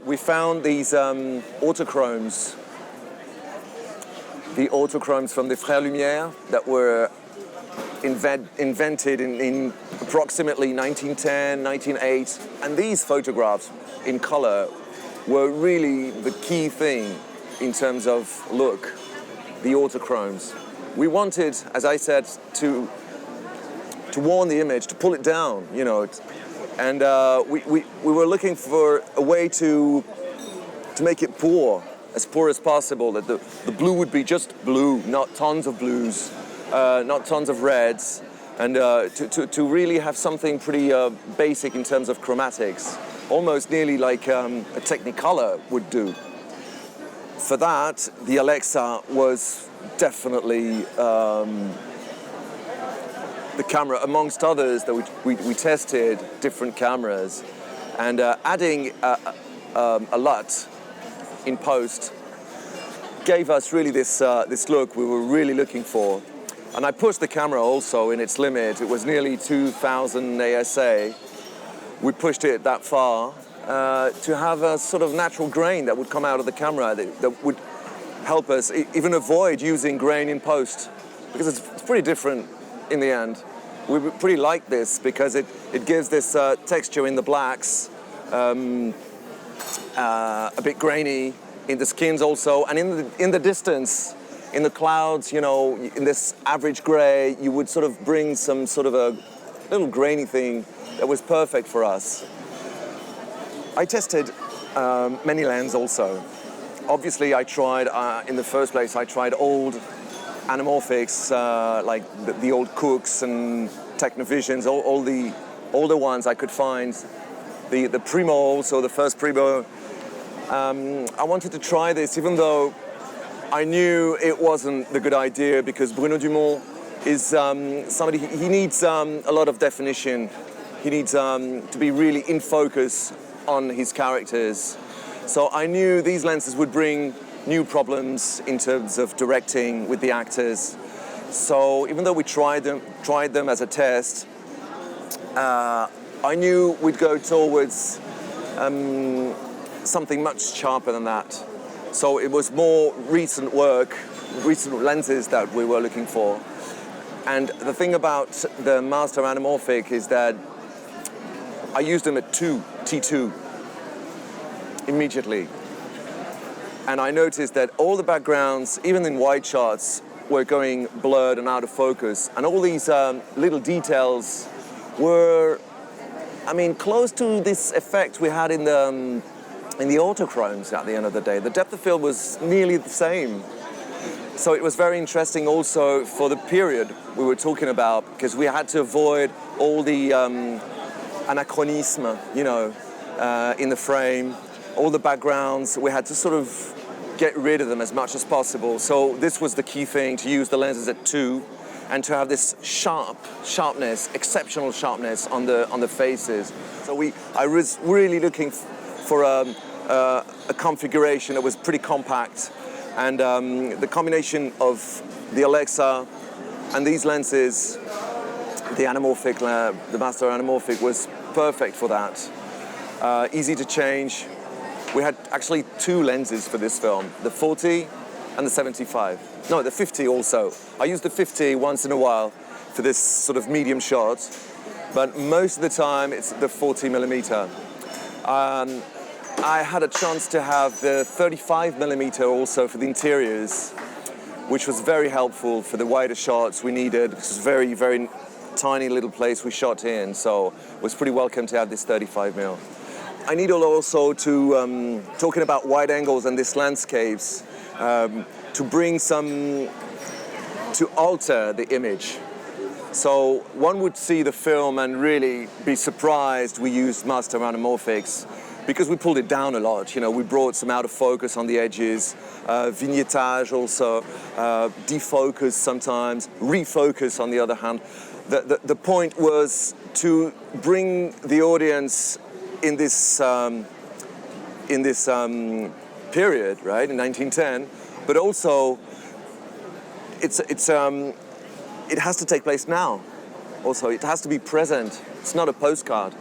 We found these autochromes, the autochromes from the Frères Lumière that were invented in approximately 1910, 1908. And these photographs in color were really the key thing in terms of look, the autochromes. We wanted, as I said, to warn the image, to pull it down, you know. And we were looking for a way to make it poor as possible, that the blue would be just blue, not tons of blues, not tons of reds, and to really have something pretty basic in terms of chromatics, almost nearly like a Technicolor would do. For that, the Alexa was definitely the camera, amongst others, that we tested different cameras, and adding a LUT in post gave us really this look we were really looking for. And I pushed the camera also in its limit. It was nearly 2000 ASA. We pushed it that far to have a sort of natural grain that would come out of the camera that would help us even avoid using grain in post, because it's pretty different in the end. We pretty like this because it gives this texture in the blacks, a bit grainy in the skins also, and in the distance, in the clouds, you know, in this average gray, you would sort of bring some sort of a little grainy thing that was perfect for us. I tested many lenses also. Obviously, I tried, in the first place, I tried old anamorphics, like the old Cooks and Technovisions, all the older ones I could find. The Primo, also the first Primo. I wanted to try this, even though I knew it wasn't the good idea, because Bruno Dumont is somebody, he needs a lot of definition. He needs to be really in focus on his characters. So I knew these lenses would bring new problems in terms of directing with the actors. So even though we tried them as a test, I knew we'd go towards something much sharper than that. So it was more recent work, recent lenses that we were looking for. And the thing about the Master Anamorphic is that I used them at T2 immediately. And I noticed that all the backgrounds, even in wide shots, were going blurred and out of focus. And all these little details were, I mean, close to this effect we had in the autochromes at the end of the day. The depth of field was nearly the same. So it was very interesting also for the period we were talking about, because we had to avoid all the anachronism, you know, in the frame, all the backgrounds. We had to sort of get rid of them as much as possible. So this was the key thing, to use the lenses at 2 and to have this sharpness, exceptional sharpness on the faces. So I was really looking for a configuration that was pretty compact, and the combination of the Alexa and these lenses, the anamorphic, the Master Anamorphic, was perfect for that. Easy to change. We had actually 2 lenses for this film, the 40 and the 75. No, the 50 also. I use the 50 once in a while for this sort of medium shot, but most of the time it's the 40mm. I had a chance to have the 35mm also for the interiors, which was very helpful for the wider shots we needed. It was a very, very tiny little place we shot in, so it was pretty welcome to have this 35mm. I needed also to, talking about wide angles and these landscapes, to bring some, to alter the image. So one would see the film and really be surprised we used Master Anamorphics, because we pulled it down a lot. You know, we brought some out of focus on the edges, vignettage also, defocus sometimes, refocus on the other hand. The point was to bring the audience in this period, right, in 1910, but also it has to take place now. Also, it has to be present. It's not a postcard.